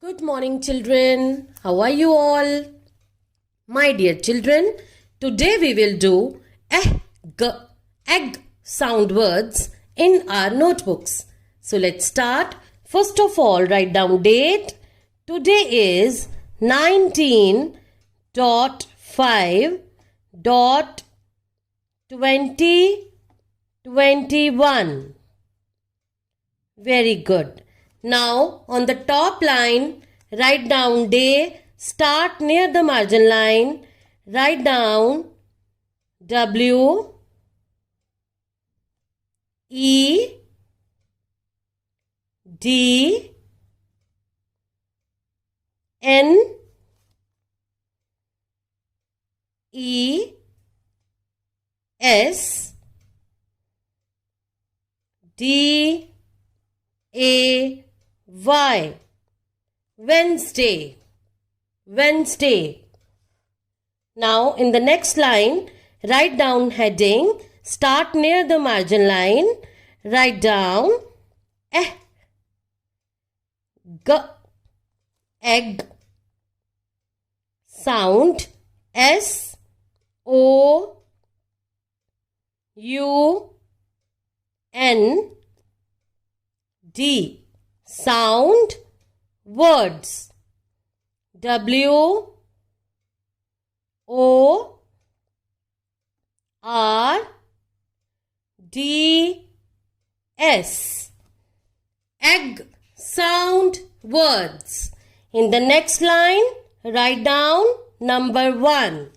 Good morning, children. How are you all? My dear children, today we will do egg sound words in our notebooks. So let's start. First of all, write down date. Today is 19.5.2021. Very good. Now, on the top line, write down day, start near the margin line, write down W, E, D, N, E, S, D, A, Y. Wednesday. Now in the next line, write down heading, start near the margin line, write down egg, sound SOUND, sound, words, WORDS, egg, sound, words. In the next line, write down number 1.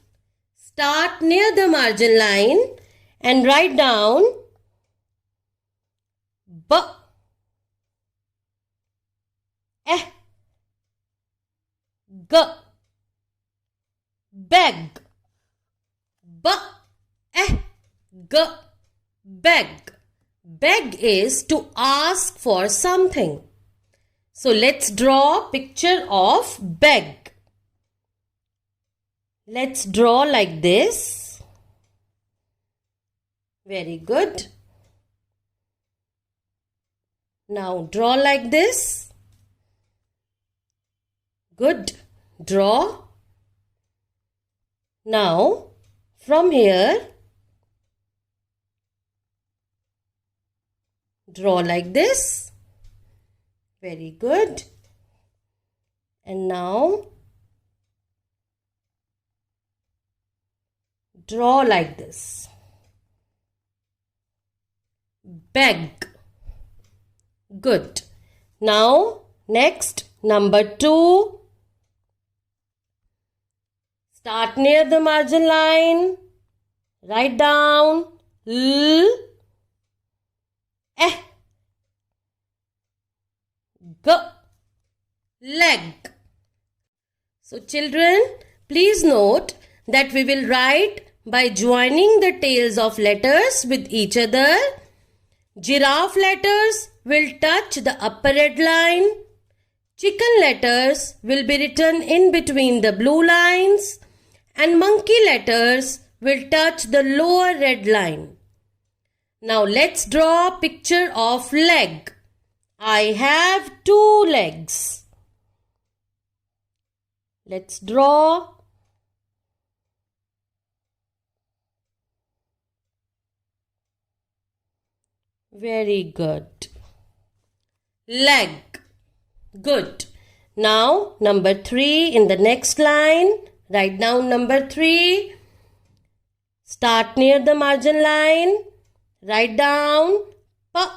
Start near the margin line and write down beg, beg. Beg is to ask for something. So let's draw a picture of beg. Let's draw like this. Very good. Now draw like this. Good. Draw. Now from here, draw like this. Very good. And now draw like this. Beg. Good. Now next, number 2. Start near the margin line. Write down leg. So children, please note that we will write by joining the tails of letters with each other. Giraffe letters will touch the upper red line. Chicken letters will be written in between the blue lines. And monkey letters will touch the lower red line. Now let's draw a picture of leg. I have 2 legs. Let's draw. Very good. Leg. Good. Now number 3 in the next line. Write down number 3. Start near the margin line. Write down peg.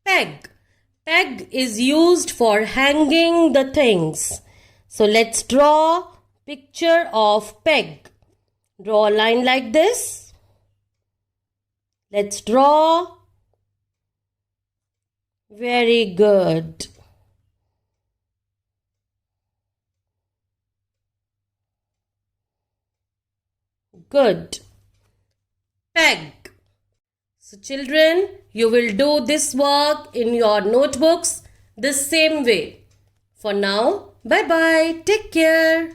Peg. Peg is used for hanging the things. So let's draw picture of peg. Draw a line like this. Let's draw. Very good. Good. Peg. So children, you will do this work in your notebooks the same way. For now, bye bye. Take care.